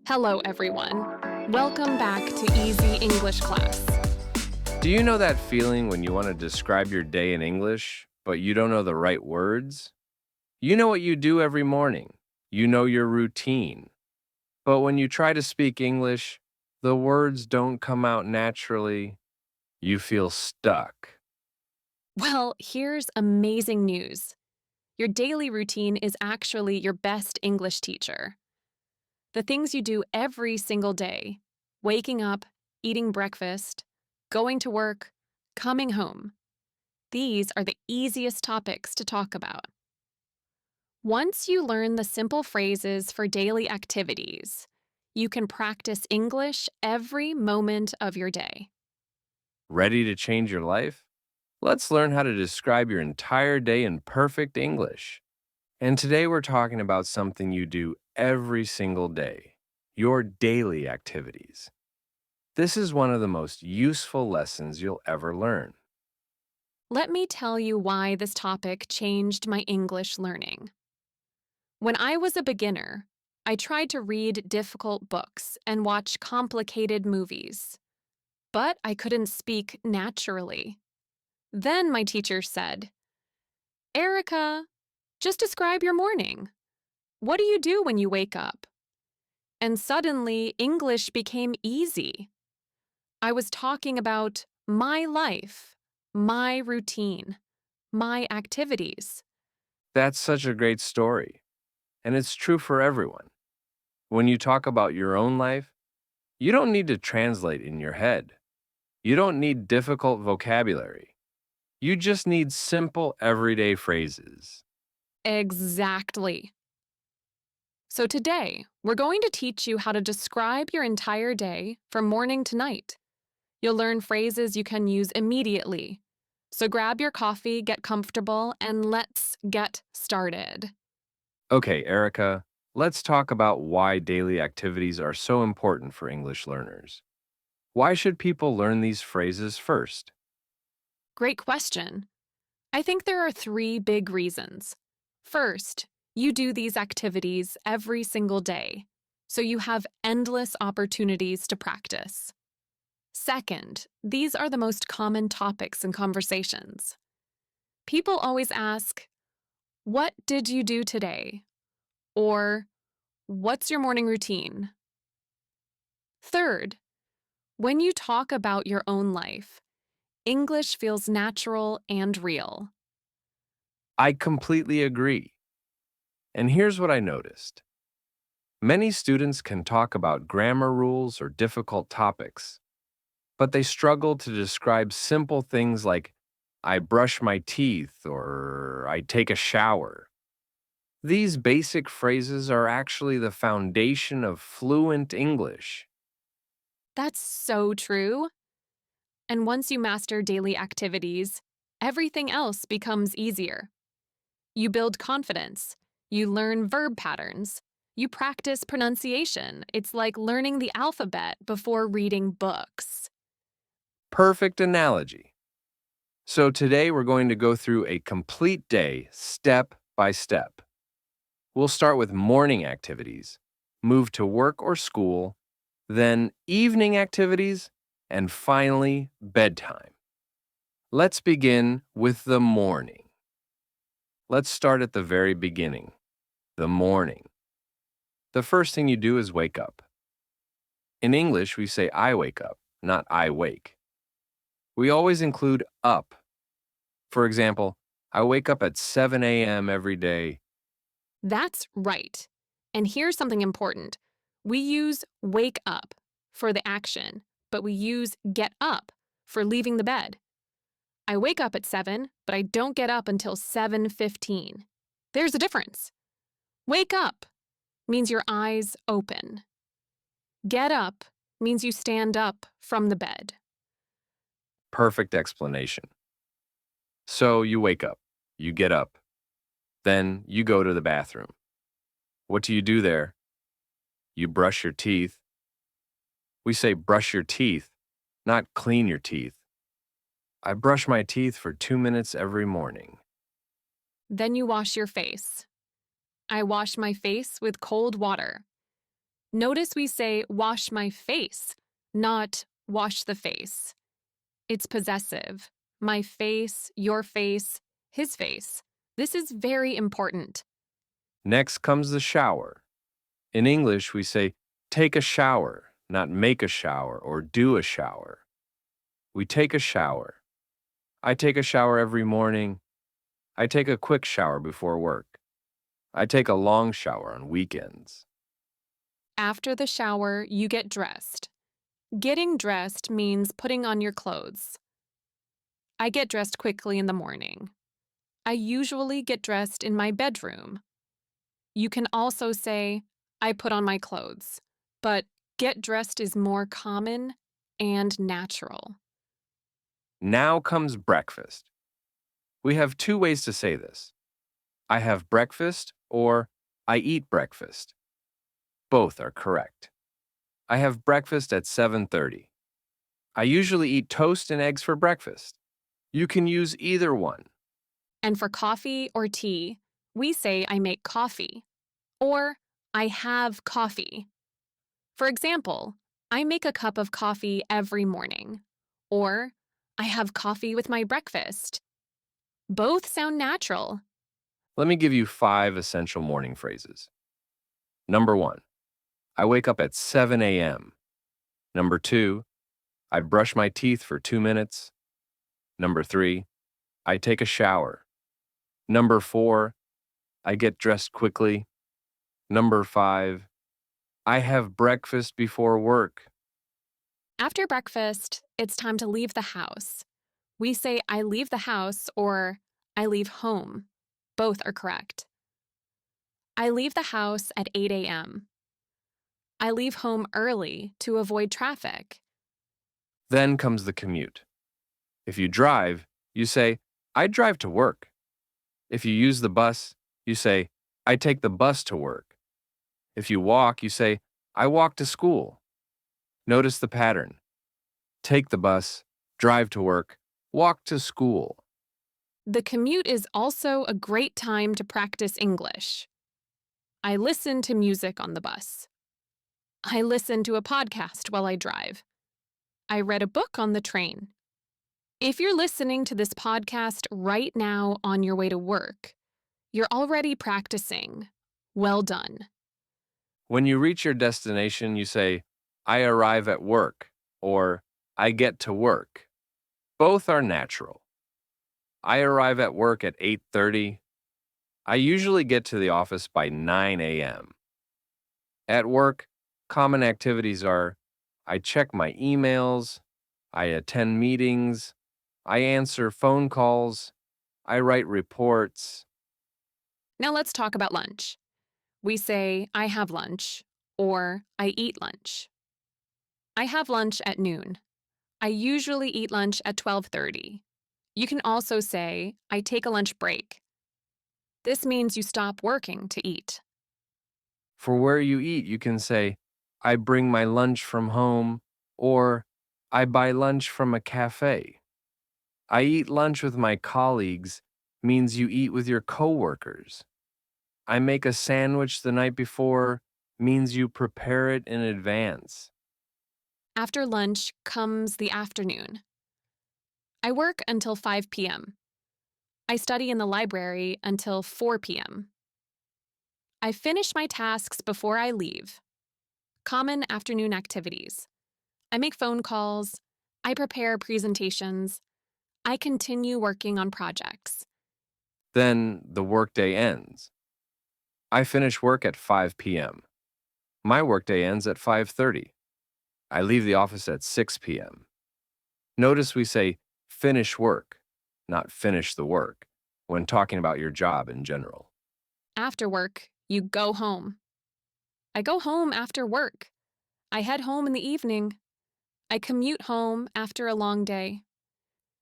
Hello, everyone. Welcome back to Easy English Class. Do you know that feeling when you want to describe your day in English, but you don't know the right words? You know what you do every morning. You know your routine. But when you try to speak English, the words don't come out naturally. You feel stuck. Well, here's amazing news. Your daily routine is actually your best English teacher. The things you do every single day waking up, eating breakfast, going to work, coming home these are the easiest topics to talk about. Once you learn the simple phrases for daily activities, you can practice English every moment of your day. Ready to change your life? Let's learn how to describe your entire day in perfect English. And today we're talking about something you do every single day your daily activities. This is one of the most useful lessons you'll ever learn. Let me tell you why this topic changed my English learning. When I was a beginner, I tried to read difficult books and watch complicated movies, but I couldn't speak naturally. Then my teacher said, Erica, just describe your morning. What do you do when you wake up? And suddenly, English became easy. I was talking about my life, my routine, my activities. That's such a great story, and it's true for everyone. When you talk about your own life, you don't need to translate in your head. You don't need difficult vocabulary. You just need simple everyday phrases. Exactly. So today, we're going to teach you how to describe your entire day from morning to night. You'll learn phrases you can use immediately. So grab your coffee, get comfortable, and let's get started. Okay, Erica, let's talk about why daily activities are so important for English learners. Why should people learn these phrases first? Great question. I think there are three big reasons. First, you do these activities every single day, so you have endless opportunities to practice. Second, these are the most common topics in conversations. People always ask, what did you do today? Or, what's your morning routine? Third, when you talk about your own life, English feels natural and real. I completely agree. And here's what I noticed. Many students can talk about grammar rules or difficult topics, but they struggle to describe simple things like, I brush my teeth or I take a shower. These basic phrases are actually the foundation of fluent English. That's so true. And once you master daily activities, everything else becomes easier. You build confidence, you learn verb patterns, you practice pronunciation. It's like learning the alphabet before reading books. Perfect analogy. So today we're going to go through a complete day, step by step. We'll start with morning activities, move to work or school, then evening activities, and finally bedtime. Let's begin with the morning. Let's start at the very beginning, the morning. The first thing you do is wake up. In English, we say I wake up, not I wake. We always include up. For example, I wake up at 7 a.m. every day. That's right. And here's something important. We use wake up for the action, but we use get up for leaving the bed. I wake up at 7, but I don't get up until 7:15. There's a difference. Wake up means your eyes open. Get up means you stand up from the bed. Perfect explanation. So you wake up, you get up, then you go to the bathroom. What do you do there? You brush your teeth. We say brush your teeth, not clean your teeth. I brush my teeth for 2 minutes every morning. Then you wash your face. I wash my face with cold water. Notice we say wash my face, not wash the face. It's possessive. My face, your face, his face. This is very important. Next comes the shower. In English, we say take a shower, not make a shower or do a shower. We take a shower. I take a shower every morning. I take a quick shower before work. I take a long shower on weekends. After the shower, you get dressed. Getting dressed means putting on your clothes. I get dressed quickly in the morning. I usually get dressed in my bedroom. You can also say, I put on my clothes, but get dressed is more common and natural. Now comes breakfast. We have two ways to say this. I have breakfast or I eat breakfast. Both are correct. I have breakfast at 7:30. I usually eat toast and eggs for breakfast. You can use either one. And for coffee or tea, we say I make coffee or I have coffee. For example, I make a cup of coffee every morning, or I have coffee with my breakfast. Both sound natural. Let me give you 5 essential morning phrases. Number 1, I wake up at 7 a.m. Number 2, I brush my teeth for 2 minutes. Number 3, I take a shower. Number 4, I get dressed quickly. Number 5, I have breakfast before work. After breakfast, it's time to leave the house. We say I leave the house or I leave home. Both are correct. I leave the house at 8 a.m. I leave home early to avoid traffic. Then comes the commute. If you drive, you say, I drive to work. If you use the bus, you say, I take the bus to work. If you walk, you say, I walk to school. Notice the pattern. Take the bus, drive to work, walk to school. The commute is also a great time to practice English. I listen to music on the bus. I listen to a podcast while I drive. I read a book on the train. If you're listening to this podcast right now on your way to work, you're already practicing. Well done. When you reach your destination, you say, I arrive at work or I get to work. Both are natural. I arrive at work at 8:30. I usually get to the office by 9 a.m. At work, common activities are I check my emails, I attend meetings, I answer phone calls, I write reports. Now let's talk about lunch. We say, I have lunch, or I eat lunch. I have lunch at noon. I usually eat lunch at 12:30. You can also say, I take a lunch break. This means you stop working to eat. For where you eat, you can say, I bring my lunch from home, or I buy lunch from a cafe. I eat lunch with my colleagues means you eat with your coworkers. I make a sandwich the night before means you prepare it in advance. After lunch comes the afternoon. I work until 5 p.m. I study in the library until 4 p.m. I finish my tasks before I leave. Common afternoon activities. I make phone calls. I prepare presentations. I continue working on projects. Then the workday ends. I finish work at 5 p.m. My workday ends at 5:30. I leave the office at 6 p.m. Notice we say finish work, not finish the work, when talking about your job in general. After work, you go home. I go home after work. I head home in the evening. I commute home after a long day.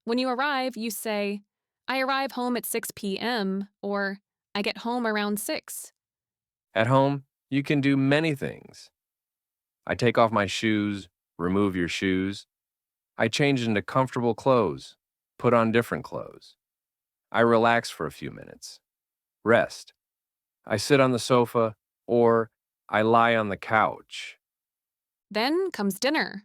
When you arrive, you say, I arrive home at 6 p.m. or I get home around 6. At home, you can do many things. I take off my shoes, remove your shoes. I change into comfortable clothes, put on different clothes. I relax for a few minutes. Rest. I sit on the sofa, or I lie on the couch. Then comes dinner.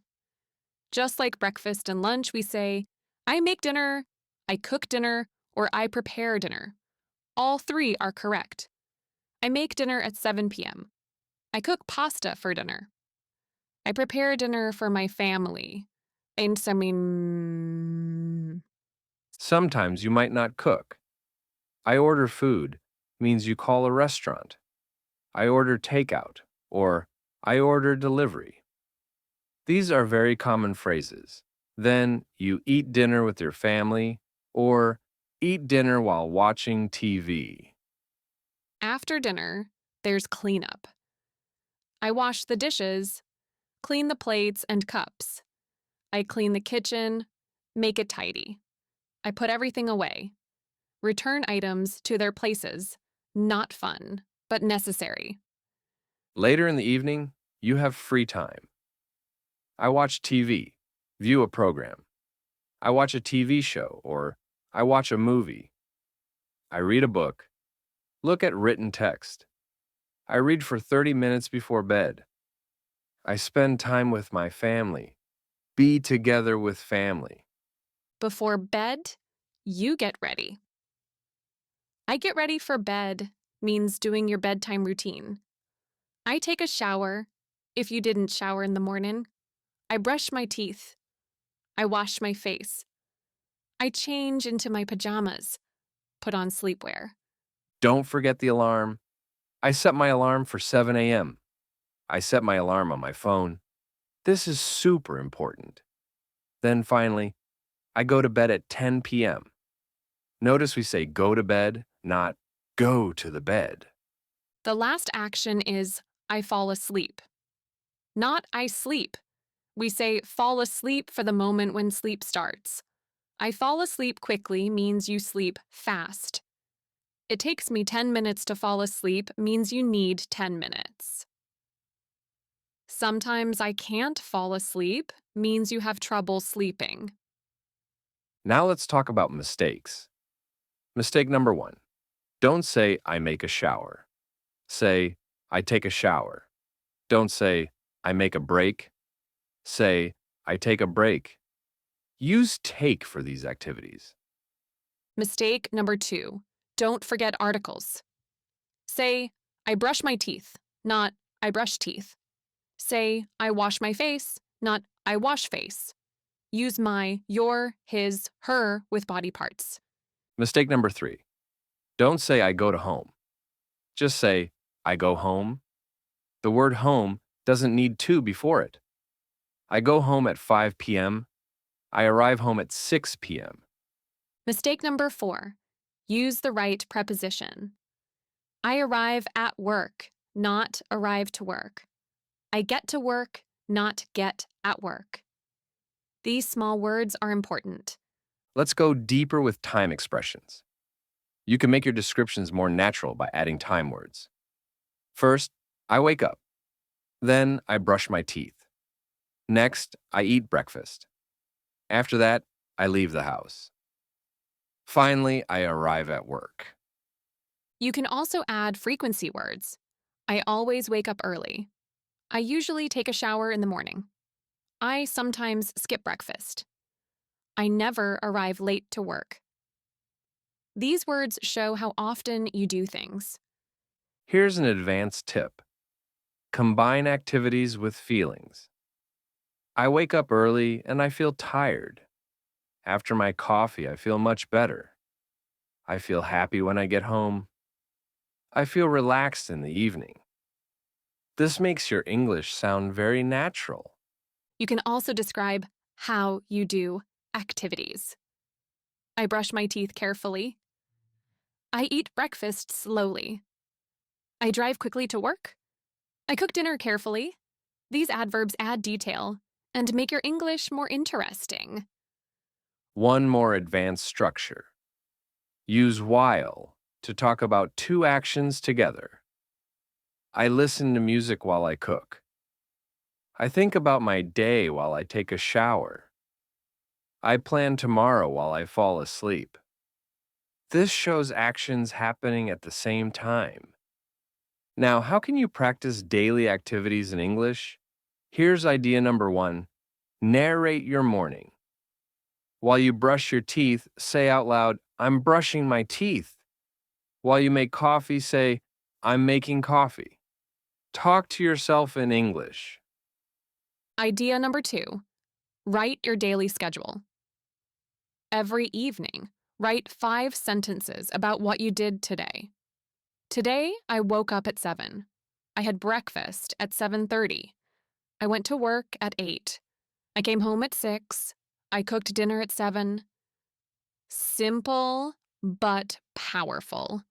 Just like breakfast and lunch, we say, I make dinner, I cook dinner, or I prepare dinner. All three are correct. I make dinner at 7 p.m. I cook pasta for dinner. I prepare dinner for my family. And I mean, Sometimes you might not cook. I order food means you call a restaurant. I order takeout, or I order delivery. These are very common phrases. Then you eat dinner with your family, or eat dinner while watching TV. after dinner, there's cleanup. I wash the dishes, clean the plates and cups. I clean the kitchen, make it tidy. I put everything away. Return items to their places. Not fun, but necessary. Later in the evening, you have free time. I watch TV, view a program. I watch a TV show, or I watch a movie. I read a book, look at written text. I read for 30 minutes before bed. I spend time with my family. Be together with family. Before bed, you get ready. I get ready for bed means doing your bedtime routine. I take a shower, if you didn't shower in the morning. I brush my teeth. I wash my face. I change into my pajamas, put on sleepwear. Don't forget the alarm. I set my alarm for 7 a.m. I set my alarm on my phone. This is super important. Then finally, I go to bed at 10 p.m. Notice we say go to bed, not go to the bed. The last action is I fall asleep. Not I sleep. We say fall asleep for the moment when sleep starts. I fall asleep quickly means you sleep fast. It takes me 10 minutes to fall asleep means you need 10 minutes. Sometimes I can't fall asleep means you have trouble sleeping. Now let's talk about mistakes. Mistake number one, don't say I make a shower. Say I take a shower. Don't say I make a break. Say I take a break. Use take for these activities. Mistake number 2. Don't forget articles. Say, I brush my teeth, not I brush teeth. Say, I wash my face, not I wash face. Use my, your, his, her with body parts. Mistake number three, don't say I go to home. Just say I go home. The word home doesn't need to before it. I go home at 5 p.m. I arrive home at 6 p.m. Mistake number 4. Use the right preposition. I arrive at work, not arrive to work. I get to work, not get at work. These small words are important. Let's go deeper with time expressions. You can make your descriptions more natural by adding time words. First, I wake up. Then, I brush my teeth. Next, I eat breakfast. After that, I leave the house. Finally, I arrive at work. You can also add frequency words. I always wake up early. I usually take a shower in the morning. I sometimes skip breakfast. I never arrive late to work. These words show how often you do things. Here's an advanced tip. Combine activities with feelings. I wake up early and I feel tired. After my coffee, I feel much better. I feel happy when I get home. I feel relaxed in the evening. This makes your English sound very natural. You can also describe how you do activities. I brush my teeth carefully. I eat breakfast slowly. I drive quickly to work. I cook dinner carefully. These adverbs add detail and make your English more interesting. One more advanced structure. Use while to talk about two actions together. I listen to music while I cook. I think about my day while I take a shower. I plan tomorrow while I fall asleep. This shows actions happening at the same time. Now, how can you practice daily activities in English? Here's idea number one: narrate your morning. While you brush your teeth, say out loud, I'm brushing my teeth. While you make coffee, say, I'm making coffee. Talk to yourself in English. Idea number 2: write your daily schedule. Every evening, write 5 sentences about what you did today. Today, I woke up at 7. I had breakfast at 7:30. I went to work at 8. I came home at 6. I cooked dinner at 7. Simple but powerful.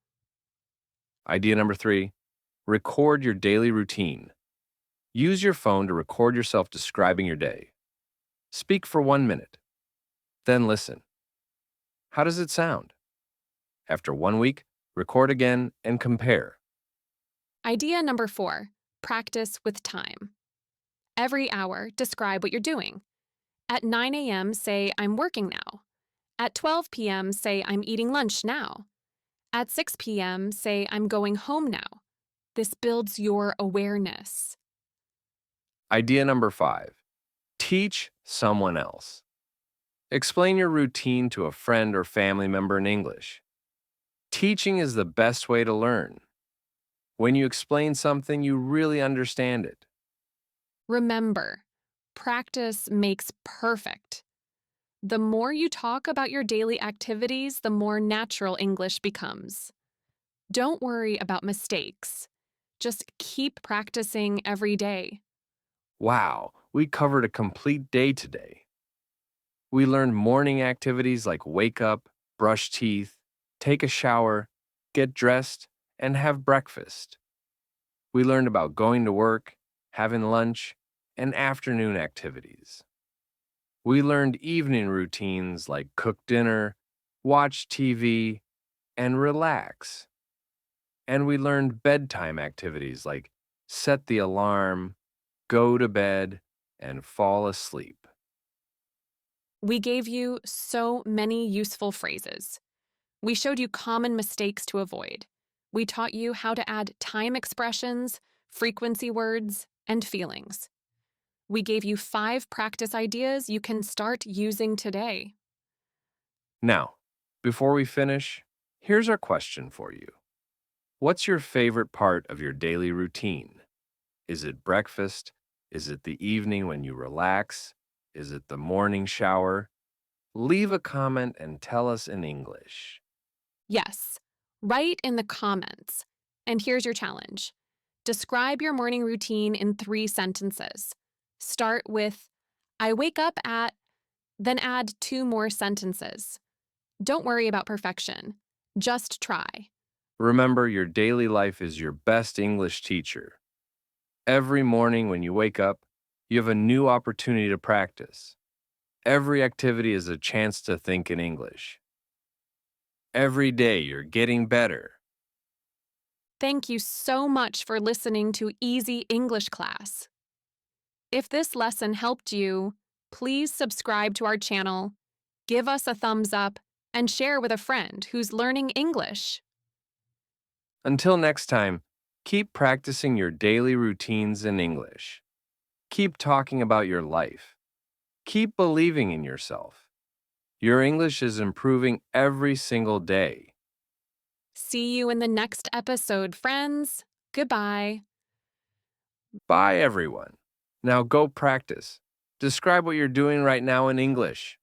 Idea number three: record your daily routine. Use your phone to record yourself describing your day. Speak for 1 minute, then listen. How does it sound? After 1 week, record again and compare. Idea number 4: practice with time. Every hour, describe what you're doing. At 9 a.m., say, I'm working now. At 12 p.m., say, I'm eating lunch now. At 6 p.m., say, I'm going home now. This builds your awareness. Idea number five: teach someone else. Explain your routine to a friend or family member in English. Teaching is the best way to learn. When you explain something, you really understand it. Remember, practice makes perfect. The more you talk about your daily activities, the more natural English becomes. Don't worry about mistakes. Just keep practicing every day. Wow, we covered a complete day today. We learned morning activities like wake up, brush teeth, take a shower, get dressed, and have breakfast. We learned about going to work, having lunch, and afternoon activities. We learned evening routines like cook dinner, watch TV, and relax. And we learned bedtime activities like set the alarm, go to bed, and fall asleep. We gave you so many useful phrases. We showed you common mistakes to avoid. We taught you how to add time expressions, frequency words, and feelings. We gave you 5 practice ideas you can start using today. Now, before we finish, here's our question for you. What's your favorite part of your daily routine? Is it breakfast? Is it the evening when you relax? Is it the morning shower? Leave a comment and tell us in English. Yes, write in the comments. And here's your challenge: describe your morning routine in 3 sentences. Start with, I wake up at, then add 2 more sentences. Don't worry about perfection. Just try. Remember, your daily life is your best English teacher. Every morning when you wake up, you have a new opportunity to practice. Every activity is a chance to think in English. Every day you're getting better. Thank you so much for listening to Easy English Class. If this lesson helped you, please subscribe to our channel, give us a thumbs up, and share with a friend who's learning English. Until next time, keep practicing your daily routines in English. Keep talking about your life. Keep believing in yourself. Your English is improving every single day. See you in the next episode, friends. Goodbye. Bye, everyone. Now go practice. Describe what you're doing right now in English.